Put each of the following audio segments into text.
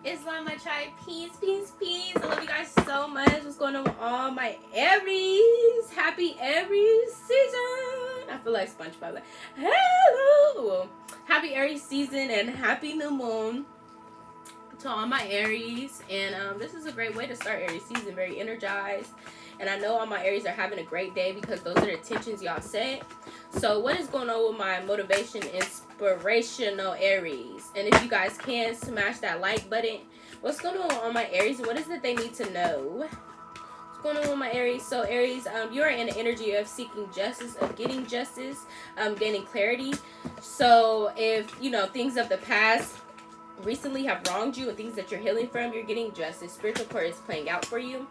Islam, my tribe. Peace, peace, peace. I love you guys so much. What's going on with all my Aries? Happy Aries season. I feel like SpongeBob. Like, hello. Happy Aries season and happy new moon to all my Aries. And this is a great way to start Aries season. Very energized. And I know all my Aries are having a great day because those are the intentions y'all set. So what is going on with my motivation, inspirational Aries? And if you guys can, smash that like button. What's going on my Aries? What is it they need to know? What's going on with my Aries? So Aries, you are in the energy of seeking justice, of getting justice, gaining clarity. So if, things of the past recently have wronged you and things that you're healing from, you're getting justice. Spiritual court is playing out for you.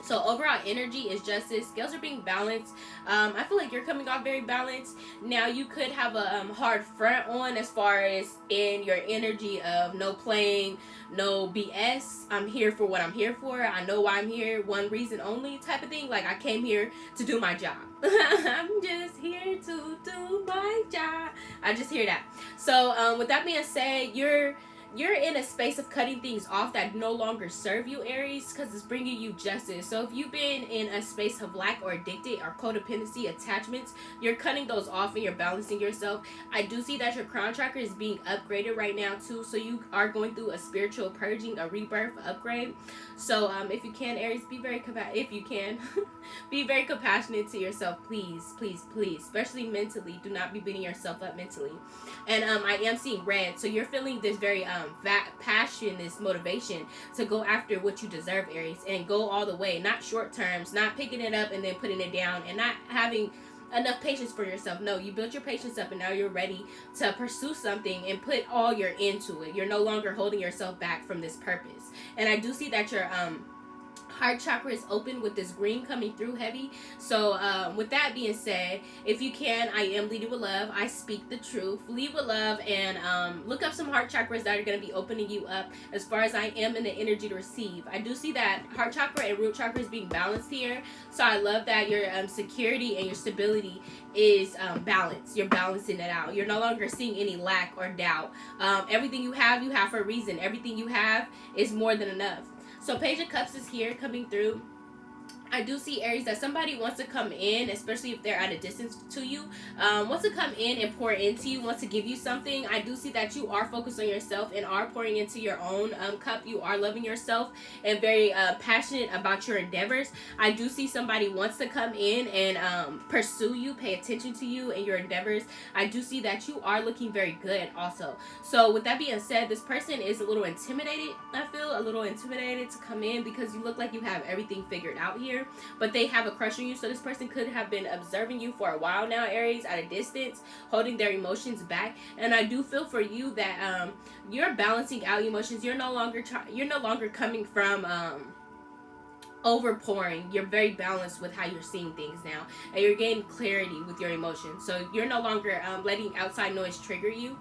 So overall energy is justice. Scales are being balanced. I feel like you're coming off very balanced. Now you could have a hard front on as far as in your energy of no playing, no BS. I'm here for what I'm here for. I know why I'm here. One reason only type of thing. Like I came here to do my job. I'm just here to do my job. I just hear that. So with that being said, you're in a space of cutting things off that no longer serve you, Aries, because it's bringing you justice. So if you've been in a space of lack or addicted or codependency attachments, you're cutting those off and you're balancing yourself. I do see that your crown chakra is being upgraded right now too, so you are going through a spiritual purging, a rebirth, upgrade. So if you can, Aries, be very be very compassionate to yourself, please, please, please, especially mentally. Do not be beating yourself up mentally. And I am seeing red, so you're feeling this very passion, this motivation to go after what you deserve, Aries, and go all the way. Not short terms, not picking it up and then putting it down, and not having enough patience for yourself. No, you built your patience up and now you're ready to pursue something and put all your into it. You're no longer holding yourself back from this purpose. And I do see that your heart chakra is open with this green coming through heavy. So with that being said, if you can, I am leading with love. I speak the truth. Lead with love and look up some heart chakras that are going to be opening you up as far as I am in the energy to receive. I do see that heart chakra and root chakra is being balanced here. So I love that your security and your stability is balanced. You're balancing it out. You're no longer seeing any lack or doubt. Everything you have for a reason. Everything you have is more than enough. So Page of Cups is here coming through. I do see, Aries, that somebody wants to come in, especially if they're at a distance to you, wants to come in and pour into you, wants to give you something. I do see that you are focused on yourself and are pouring into your own cup. You are loving yourself and very passionate about your endeavors. I do see somebody wants to come in and pursue you, pay attention to you and your endeavors. I do see that you are looking very good also. So with that being said, this person is a little intimidated. I feel a little intimidated to come in because you look like you have everything figured out here. But they have a crush on you, so this person could have been observing you for a while now, Aries, at a distance, holding their emotions back. And I do feel for you that you're balancing out emotions. You're no longer coming from overpouring. You're very balanced with how you're seeing things now, and you're gaining clarity with your emotions. So you're no longer letting outside noise trigger you.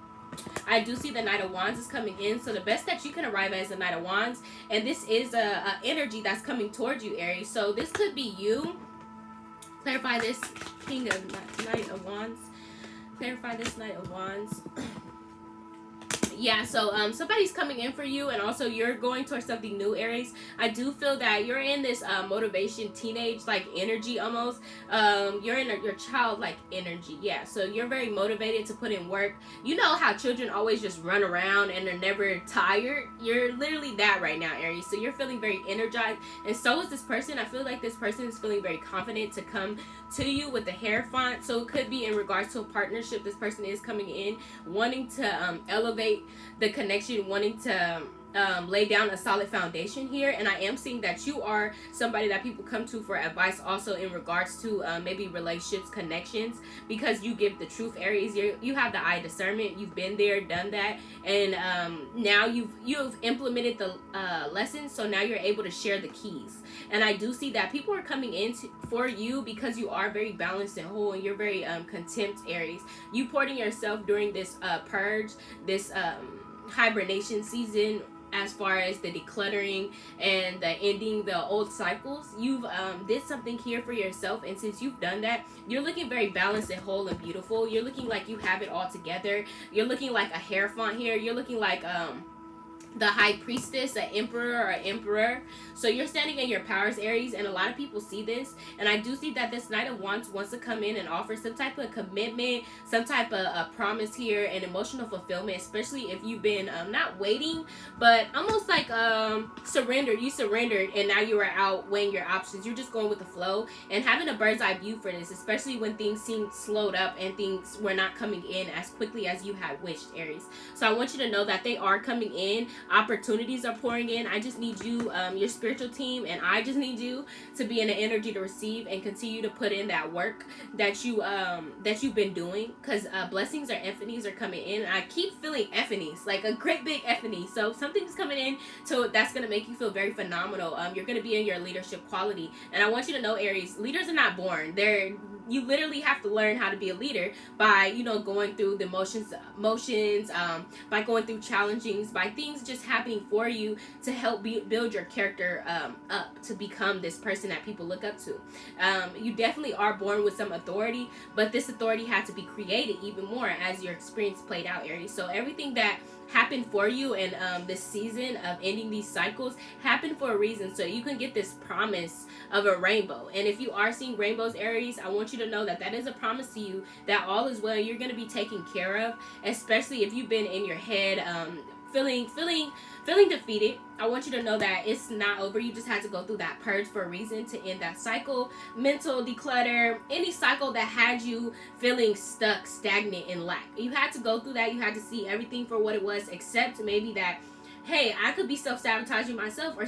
I do see the Knight of Wands is coming in, so the best that you can arrive at is the Knight of Wands, and this is a energy that's coming towards you, Aries. So this could be you. Clarify this, King of Knight of Wands. Clarify this, Knight of Wands. Yeah, so somebody's coming in for you, and also you're going towards something new, Aries. I do feel that you're in this motivation, teenage like energy almost. You're in your childlike energy. Yeah, so you're very motivated to put in work. You know how children always just run around and they're never tired? You're literally that right now, Aries. So you're feeling very energized, and so is this person. I feel like this person is feeling very confident to come to you with the hair font. So it could be in regards to a partnership. This person is coming in wanting to elevate the connection, wanting to lay down a solid foundation here. And I am seeing that you are somebody that people come to for advice also in regards to maybe relationships, connections, because you give the truth, Aries. You have the eye discernment. You've been there, done that, and now you've implemented the lessons, so now you're able to share the keys. And I do see that people are coming in for you because you are very balanced and whole, and you're very content, Aries. You poured in yourself during this purge, this hibernation season, as far as the decluttering and the ending the old cycles. You've did something here for yourself, and since you've done that, you're looking very balanced and whole and beautiful. You're looking like you have it all together. You're looking like a hair font here. You're looking like the high priestess, an emperor or emperor. So you're standing in your powers, Aries, and a lot of people see this. And I do see that this Knight of Wands wants to come in and offer some type of commitment, some type of promise here, and emotional fulfillment, especially if you've been not waiting, but almost like surrendered. You surrendered, and now you are out weighing your options. You're just going with the flow and having a bird's eye view for this, especially when things seemed slowed up and things were not coming in as quickly as you had wished, Aries. So I want you to know that they are coming in. Opportunities are pouring in. I just need you, your spiritual team, and I just need you to be in the energy to receive and continue to put in that work that you've been doing, because blessings or epiphanies are coming in. I keep feeling epiphanies, like a great big epiphany. So something's coming in, so that's gonna make you feel very phenomenal. You're gonna be in your leadership quality, and I want you to know, Aries, leaders are not born. You literally have to learn how to be a leader by going through the motions, by going through challengings, by things just happening for you to help build your character up to become this person that people look up to. You definitely are born with some authority, but this authority had to be created even more as your experience played out, Aries. So everything that happened for you in this season of ending these cycles happened for a reason, so you can get this promise of a rainbow. And if you are seeing rainbows, Aries, I want you to know that that is a promise to you that all is well. You're going to be taken care of, especially if you've been in your head feeling defeated. I want you to know that it's not over. You just had to go through that purge for a reason, to end that cycle, mental declutter, any cycle that had you feeling stuck, stagnant, and lack. You had to go through that. You had to see everything for what it was, except maybe that, hey, I could be self-sabotaging myself, or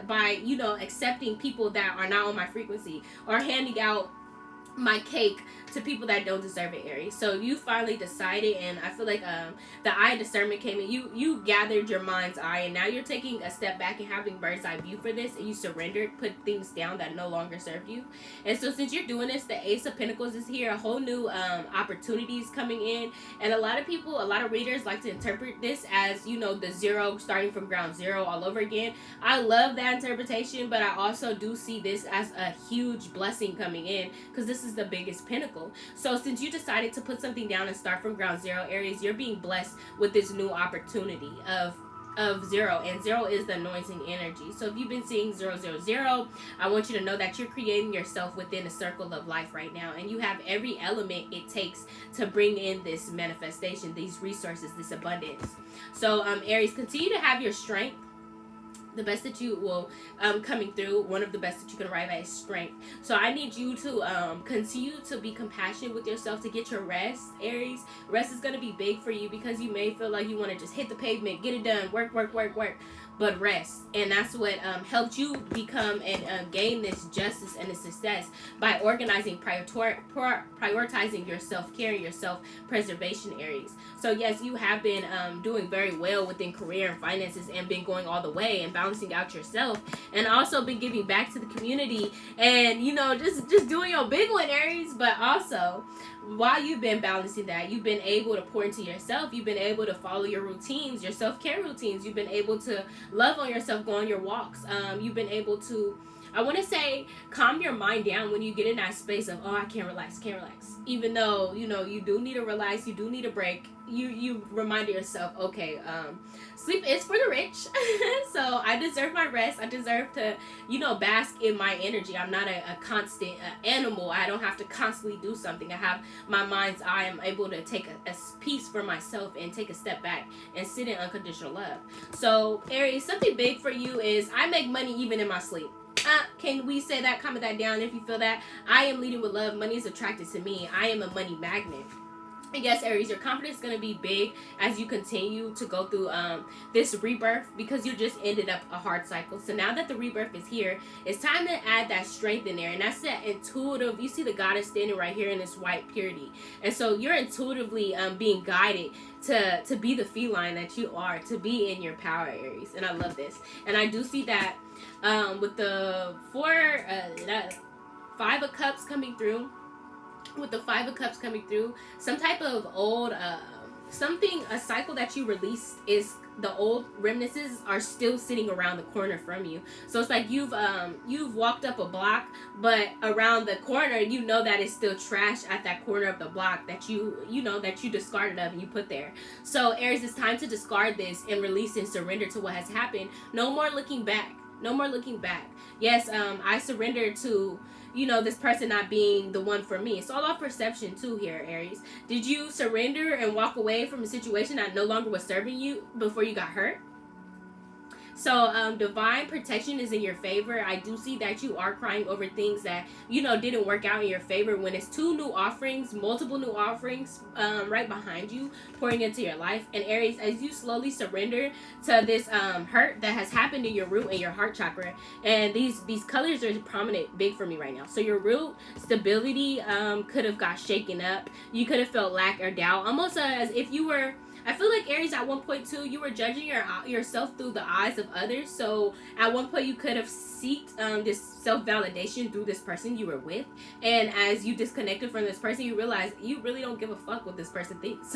by accepting people that are not on my frequency, or handing out my cake to people that don't deserve it, Aries. So you finally decided, and I feel like the eye of discernment came in. You gathered your mind's eye, and now you're taking a step back and having bird's eye view for this, and you surrendered, put things down that no longer served you. And so since you're doing this, the Ace of Pentacles is here, a whole new opportunities coming in, and a lot of readers like to interpret this as the zero, starting from ground zero all over again. I love that interpretation, but I also do see this as a huge blessing coming in, because this is the biggest pinnacle. So since you decided to put something down and start from ground zero, Aries, you're being blessed with this new opportunity of zero, and zero is the anointing energy. So if you've been seeing 000, I want you to know that you're creating yourself within a circle of life right now, and you have every element it takes to bring in this manifestation, these resources, this abundance. So Aries, continue to have your strength. The best that you will coming through, one of the best that you can arrive at is strength. So I need you to continue to be compassionate with yourself, to get your rest, Aries. Rest is going to be big for you, because you may feel like you want to just hit the pavement, get it done, work, but rest. And that's what helped you become and gain this justice and this success, by organizing, prioritizing your self-care, your self-preservation, Aries. So yes, you have been doing very well within career and finances, and been going all the way and balancing out yourself, and also been giving back to the community, and just doing your big one, Aries. But also, while you've been balancing that, you've been able to pour into yourself. You've been able to follow your routines, your self-care routines. You've been able to love on yourself, go on your walks. You've been able to, I want to say, calm your mind down when you get in that space of, I can't relax. Even though, you do need to relax, you do need a break. You remind yourself, okay, sleep is for the rich. So I deserve my rest. I deserve to, bask in my energy. I'm not a constant animal. I don't have to constantly do something. I have my mind's eye. I'm able to take a piece for myself and take a step back and sit in unconditional love. So Aries, something big for you is, I make money even in my sleep. Can we say that? Comment that down if you feel that. I am leading with love. Money is attracted to me. I am a money magnet. And yes, Aries, your confidence is going to be big as you continue to go through this rebirth, because you just ended up a hard cycle. So now that the rebirth is here, it's time to add that strength in there. And that's that intuitive, you see the goddess standing right here in this white purity. And so you're intuitively being guided to be the feline that you are, to be in your power, Aries. And I love this. And I do see that with the Five of Cups coming through, some type of old a cycle that you released is the old remnants are still sitting around the corner from you. So it's like you've walked up a block, but around the corner, you know that it's still trash at that corner of the block that you know that you discarded of and you put there. So Aries, it's time to discard this and release and surrender to what has happened. No more looking back. No more looking back. Yes, I surrender to, this person not being the one for me. It's all about perception too here, Aries. Did you surrender and walk away from a situation that no longer was serving you before you got hurt? So divine protection is in your favor. I do see that you are crying over things that didn't work out in your favor. When it's multiple new offerings right behind you pouring into your life. And Aries, as you slowly surrender to this hurt that has happened in your root and your heart chakra, and these colors are prominent big for me right now. So your root stability could have got shaken up. You could have felt lack or doubt, almost as if you were, I feel like, Aries, at one point too, you were judging yourself through the eyes of others. So at one point you could have sought this self-validation through this person you were with. And as you disconnected from this person, you realize you really don't give a fuck what this person thinks.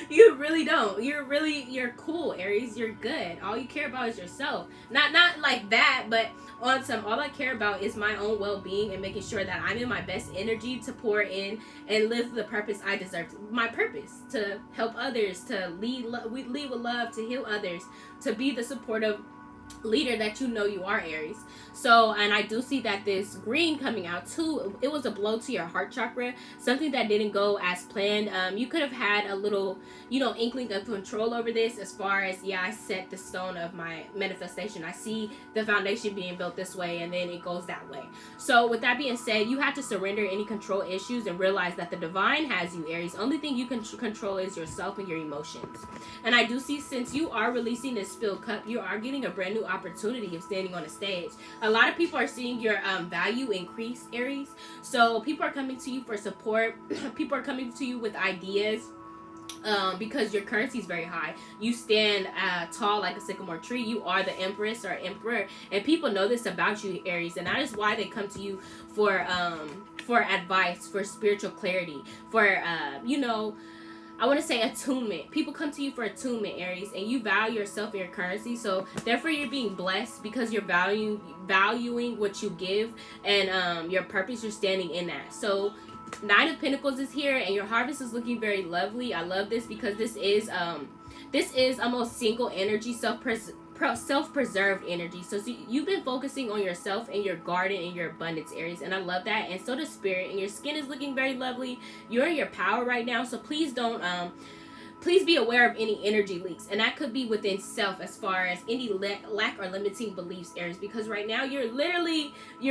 You really don't. You're cool, Aries. You're good. All you care about is yourself. Not like that, but on some, all I care about is my own well-being and making sure that I'm in my best energy to pour in and live the purpose I deserve. My purpose to help others, to lead with love, to heal others, to be the supportive leader that you are, Aries. So, and I do see that this green coming out too, it was a blow to your heart chakra, something that didn't go as planned. You could have had a little inkling of control over this, as far as, I set the stone of my manifestation, I see the foundation being built this way, and then it goes that way. So with that being said, you have to surrender any control issues and realize that the divine has you, Aries. Only thing you can control is yourself and your emotions. And I do see, since you are releasing this spilled cup, you are getting a brand new opportunity of standing on a stage. A lot of people are seeing your value increase, Aries. So people are coming to you for support. People are coming to you with ideas. Because your currency is very high. You stand tall like a sycamore tree. You are the empress or emperor, and people know this about you, Aries, and that is why they come to you for advice, for spiritual clarity, for I want to say attunement. People come to you for attunement, Aries, and you value yourself and your currency. So therefore you're being blessed because you're valuing what you give, and your purpose, you're standing in that. So 9 of Pentacles is here, and your harvest is looking very lovely. I love this because this is almost single energy, self-preserved energy. So you've been focusing on yourself and your garden and your abundance, Aries, and I love that. And so does Spirit, and your skin is looking very lovely. You're in your power right now, so please don't please be aware of any energy leaks, and that could be within self, as far as any lack or limiting beliefs, Aries, because right now you're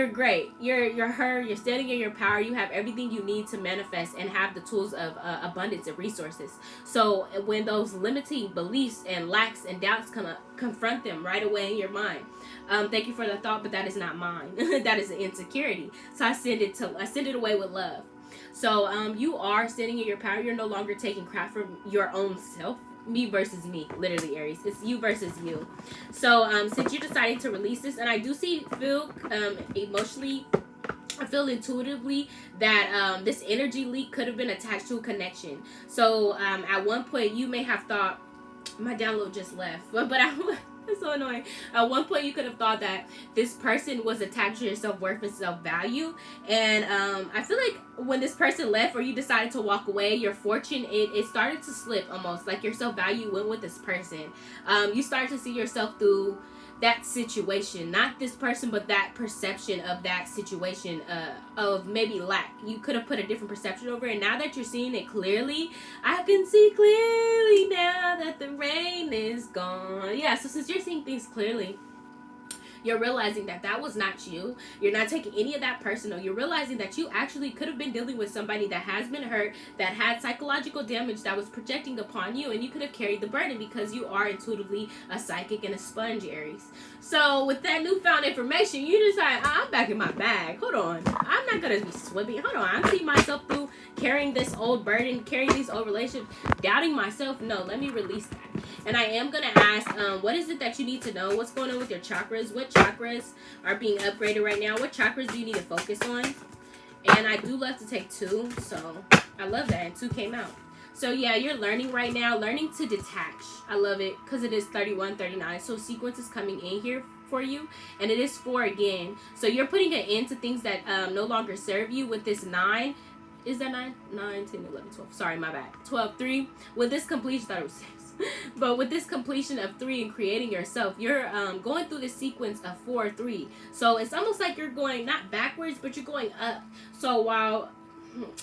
great. You're her. You're standing in your power. You have everything you need to manifest and have the tools of abundance and resources. So when those limiting beliefs and lacks and doubts come up, confront them right away in your mind. Thank you for the thought, but that is not mine. That is an insecurity. So I send it away with love. So you are standing in your power. You're no longer taking crap from your own self. Me versus me, literally, Aries. It's you versus you. So since you're deciding to release this, and I do feel emotionally, I feel intuitively that this energy leak could have been attached to a connection. So at one point you may have thought, my download just left, but it's so annoying. At one point you could have thought that this person was attached to your self-worth and self-value, and I feel like when this person left, or you decided to walk away, your fortune, it started to slip, almost like your self-value went with this person. You started to see yourself through that situation, not this person, but that perception of that situation, of maybe lack. You could have put a different perception over it, and now that you're seeing it clearly, I can see clearly now that the rain is gone. Yeah, so since you're seeing things clearly, you're realizing that that was not you. You're not taking any of that personal. You're realizing that you actually could have been dealing with somebody that has been hurt, that had psychological damage that was projecting upon you, and you could have carried the burden because you are intuitively a psychic and a sponge, Aries. So with that newfound information, you decide, I'm back in my bag. Hold on. I'm not going to be swimming. Hold on. I'm seeing myself through carrying this old burden, carrying these old relationships, doubting myself. No, let me release that. And I am going to ask, what is it that you need to know? What's going on with your chakras? What chakras are being upgraded right now? What chakras do you need to focus on? And I do love to take 2, so I love that. And 2 came out. So yeah, you're learning right now, learning to detach. I love it because it is 31, 39. So sequence is coming in here for you, and it is 4 again. So you're putting an end to things that no longer serve you with this 9. Is that 9? 9, 10, 11, 12. Sorry, my bad. 12, 3. With this completion, I thought it was 6. But with this completion of 3 and creating yourself, you're going through the sequence of 4, 3. So it's almost like you're going not backwards, but you're going up. So while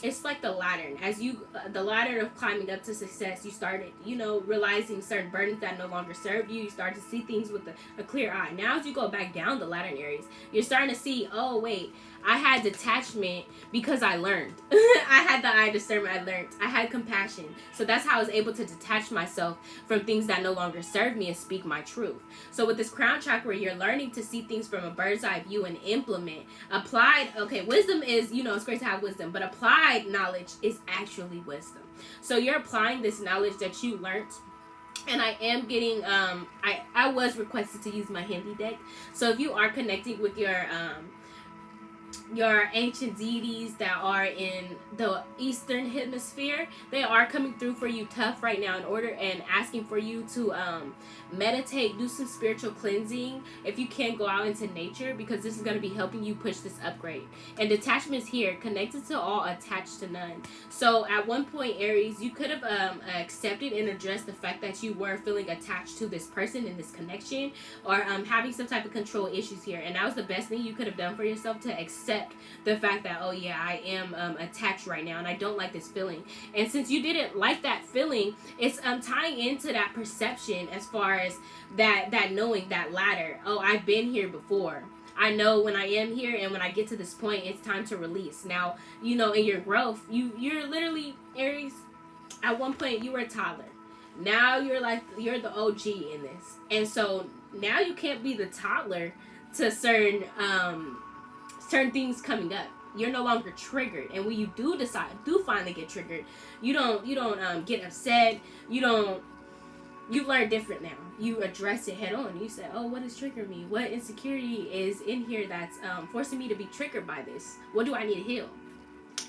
it's like the ladder, as you the ladder of climbing up to success, you started, you know, realizing certain burdens that no longer serve you. You start to see things with a clear eye. Now as you go back down the ladder in Aries, you're starting to see, oh wait, I had detachment because I learned. I had the eye discernment. I learned. I had compassion. So that's how I was able to detach myself from things that no longer serve me and speak my truth. So with this crown chakra, you're learning to see things from a bird's eye view and implement. Applied, okay, wisdom is, you know, it's great to have wisdom, but applied knowledge is actually wisdom. So you're applying this knowledge that you learned. And I am getting, I was requested to use my Hindi deck. So if you are connecting with your ancient deities that are in the eastern hemisphere, they are coming through for you tough right now in order and asking for you to meditate, do some spiritual cleansing. If you can, go out into nature, because this is going to be helping you push this upgrade. And detachment is here, connected to all, attached to none. So at one point, Aries, you could have accepted and addressed the fact that you were feeling attached to this person in this connection, or having some type of control issues here. And that was the best thing you could have done for yourself, to accept the fact that, oh yeah, I am attached right now and I don't like this feeling. And since you didn't like that feeling, it's tying into that perception as far as that knowing, that ladder. Oh, I've been here before. I know when I am here, and when I get to this point, it's time to release. Now, you know, in your growth, you're literally, Aries, at one point you were a toddler. Now you're the OG in this. And so now you can't be the toddler to certain things coming up. You're no longer triggered, and when you do finally get triggered, you don't get upset. You learn different now. You address it head on. You say, oh, what is triggering me? What insecurity is in here that's forcing me to be triggered by this? What do I need to heal?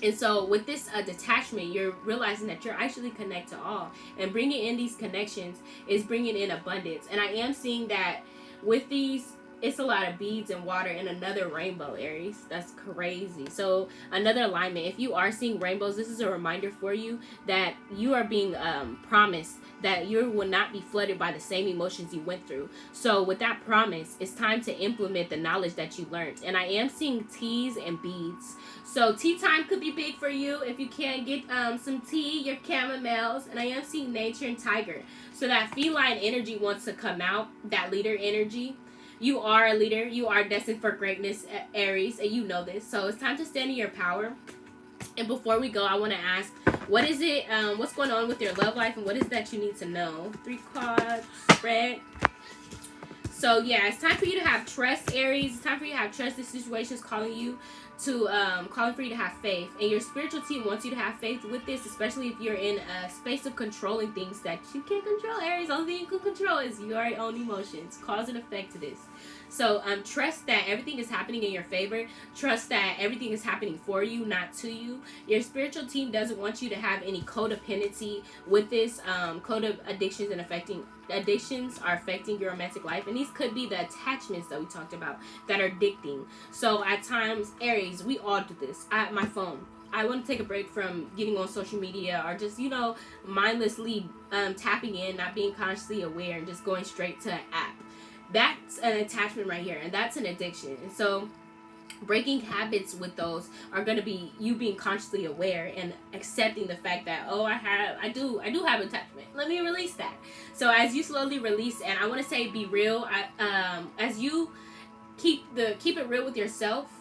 And so with this detachment, you're realizing that you're actually connected to all, and bringing in these connections is bringing in abundance. And I am seeing that with these, it's a lot of beads and water and another rainbow, Aries. That's crazy. So another alignment. If you are seeing rainbows, this is a reminder for you that you are being promised that you will not be flooded by the same emotions you went through. So with that promise, it's time to implement the knowledge that you learned. And I am seeing teas and beads. So tea time could be big for you. If you can get some tea, your chamomiles. And I am seeing nature and tiger. So that feline energy wants to come out, that leader energy. You are a leader. You are destined for greatness, Aries, and you know this. So it's time to stand in your power. And before we go, I want to ask, what is it, what's going on with your love life, and what is that you need to know? 3 cards, spread. So yeah, it's time for you to have trust, Aries. It's time for you to have trust. This situation is calling you to calling for you to have faith, and your spiritual team wants you to have faith with this, especially if you're in a space of controlling things that you can't control, Aries. Only thing you can control is your own emotions. Cause and effect to this. So trust that everything is happening in your favor. Trust that everything is happening for you, not to you. Your spiritual team doesn't want you to have any codependency with this. Code of addictions are affecting your romantic life, and these could be the attachments that we talked about that are addicting. So at times, Aries, we all do this. My phone, I want to take a break from getting on social media, or just, you know, mindlessly tapping in, not being consciously aware, and just going straight to an app. That's an attachment right here, and that's an addiction. And so breaking habits with those are going to be you being consciously aware and accepting the fact that, oh, I do have attachment. Let me release that. So as you slowly release, and I want to say be real, as you keep it real with yourself,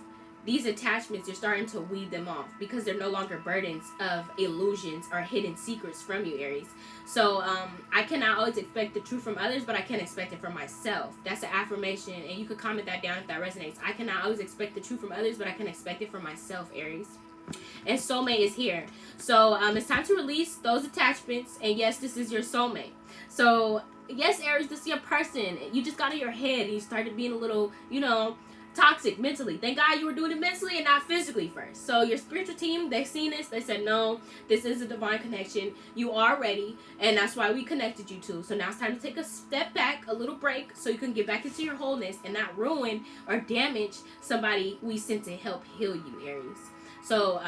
these attachments, you're starting to weed them off, because they're no longer burdens of illusions or hidden secrets from you, Aries. So I cannot always expect the truth from others, but I can expect it from myself. That's an affirmation, and you could comment that down if that resonates. I cannot always expect the truth from others, but I can expect it from myself, Aries. And soulmate is here. So it's time to release those attachments, and yes, this is your soulmate. So yes, Aries, this is your person. You just got in your head and you started being a little, you know, toxic mentally. Thank God you were doing it mentally and not physically first. So your spiritual team, they've seen this. They said, no, this is a divine connection. You are ready. And that's why we connected you two. So now it's time to take a step back, a little break, so you can get back into your wholeness and not ruin or damage somebody we sent to help heal you, Aries. So,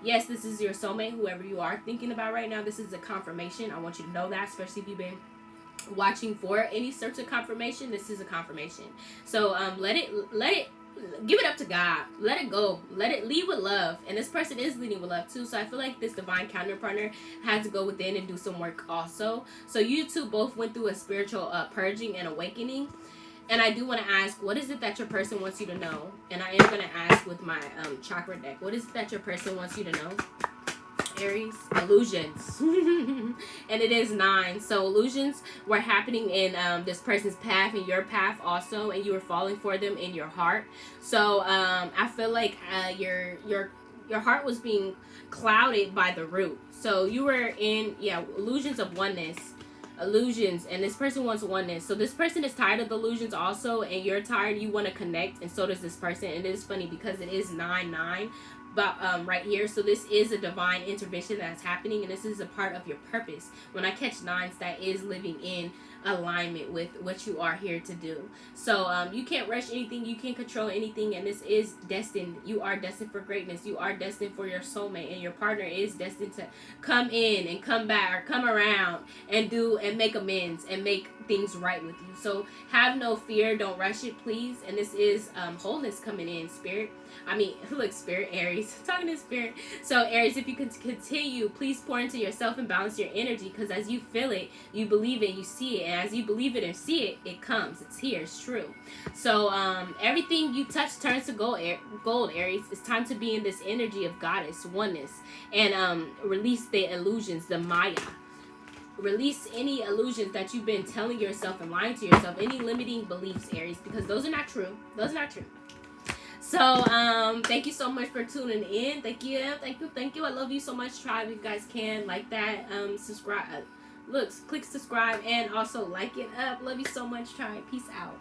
yes, this is your soulmate, whoever you are thinking about right now. This is a confirmation. I want you to know that, especially if you've been watching for any sorts of confirmation. This is a confirmation. So let it give it up to God. Let it go. Let it lead with love. And this person is leading with love too. So I feel like this divine counterpartner had to go within and do some work also. So you two both went through a spiritual purging and awakening. And I do want to ask, what is it that your person wants you to know? And I am going to ask with my chakra deck, what is it that your person wants you to know? Aries, illusions. And it is 9. So illusions were happening in this person's path and your path also, and you were falling for them in your heart. So I feel like your heart was being clouded by the root. So you were in illusions of oneness. Illusions, and this person wants oneness. So this person is tired of the illusions also, and you're tired. You want to connect, and so does this person. And it is funny because it is 9-9 but right here. So this is a divine intervention that's happening, and this is a part of your purpose. When I catch 9s, that is living in alignment with what you are here to do. So you can't rush anything, you can't control anything, and this is destined. You are destined for greatness. You are destined for your soulmate, and your partner is destined to come in and come back or come around and do and make amends and make things right with you. So have no fear, don't rush it, please. And this is wholeness coming in, spirit. Spirit, Aries. Talking to spirit. So Aries, if you can continue, please pour into yourself and balance your energy, because as you feel it, you believe it, you see it, and as you believe it and see it, it comes. It's here. It's true. So everything you touch turns to gold, Aries. It's time to be in this energy of goddess oneness and release the illusions, the Maya. Release any illusions that you've been telling yourself and lying to yourself, any limiting beliefs, Aries, because those are not true. Those are not true. So, thank you so much for tuning in. Thank you. I love you so much, tribe. If you guys can, like that, subscribe. Click subscribe and also like it up. Love you so much, tribe. Peace out.